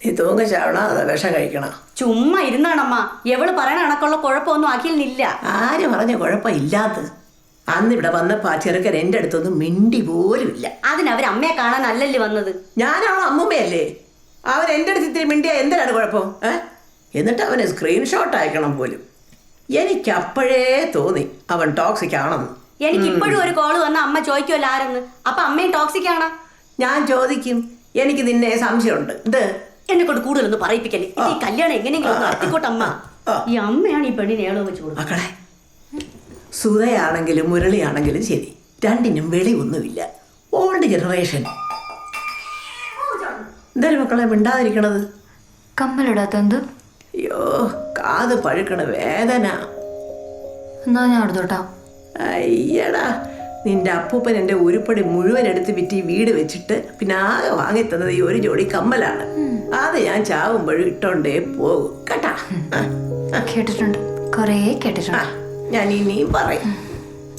നീ തൂങ്ങ ചാവണ അതാ വിഷം കഴിക്കണം. ചുമ്മാ ഇരുന്നാണമ്മ. എവള് പറയണ കണക്കുള്ള കുഴപ്പമൊന്നും അഖിലിനില്ല. ആര് പറഞ്ഞ കുഴപ്പമില്ലാത്തത്? അന്നിവിടെ വന്നപ്പോ ആ ചെറുക്കൻ എൻ്റെ അടുത്തൊന്നും മിണ്ടി പോലും ഇല്ല. അതിനവർ അമ്മയെ കാണാനല്ലല്ലേ വന്നത്? ഞാനവളെ അമ്മൂമ്മയല്ലേ. അവൻ എൻ്റെ അടുത്ത് ഇത്തിരി മിണ്ടിയ എന്തിനാണ് കുഴപ്പം? എന്നിട്ട് അവന് സ്ക്രീൻഷോട്ട് അയക്കണം പോലും. എനിക്ക് അപ്പോഴേ തോന്നി അവൻ ടോക്സിക് ആണെന്ന്. എനിക്ക് ഇപ്പോഴും ഒരു കോള് വന്ന അമ്മ ചോദിക്കുമല്ലോ ആരെന്ന്. അപ്പൊ അമ്മയും ടോക്സിക് ആണോ? ഞാൻ ചോദിക്കും. എനിക്ക് നിന്നെ സംശയമുണ്ട്. ഇത് എന്നെ കൊണ്ട് കൂടുതലൊന്നും പറയിപ്പിക്കല്ലേ. ഈ കല്യാണം എങ്ങനെയെങ്കിലും നടത്തിക്കോട്ടമ്മ. ഈ അമ്മയാണ് ഈ പെണ്ണിനെ ഏളോ വെച്ച് കൊടുക്കുന്നത്. മക്കളെ, സുധയാണെങ്കിലും മുരളിയാണെങ്കിലും ശരി, രണ്ടിനും വെളിയൊന്നുമില്ല. Old generation. എന്തായാലും മക്കളെ മിണ്ടാതിരിക്കണത്? കമ്മലിടാത്തെന്ത്? അയ്യോ, കാത് പഴുക്കണ വേദന. എന്നാ ഞാൻ എടുത്തോട്ടാ. അയ്യടാ, നിന്റെ അപ്പൂപ്പൻ എൻ്റെ ഉരുപ്പടി മുഴുവൻ എടുത്ത് വിറ്റ് ഈ വീട് വെച്ചിട്ട് പിന്നെ ആകെ വാങ്ങിത്തന്നത് ഈ ഒരു ജോഡി കമ്മലാണ്. അത് ഞാൻ ചാവുമ്പോഴും ഇട്ടോണ്ടേ പോകും കേട്ടാ. കേട്ടിട്ടുണ്ട്, കൊറേ കേട്ടിട്ടുണ്ട്. ഞാൻ ഇനിയും പറയും.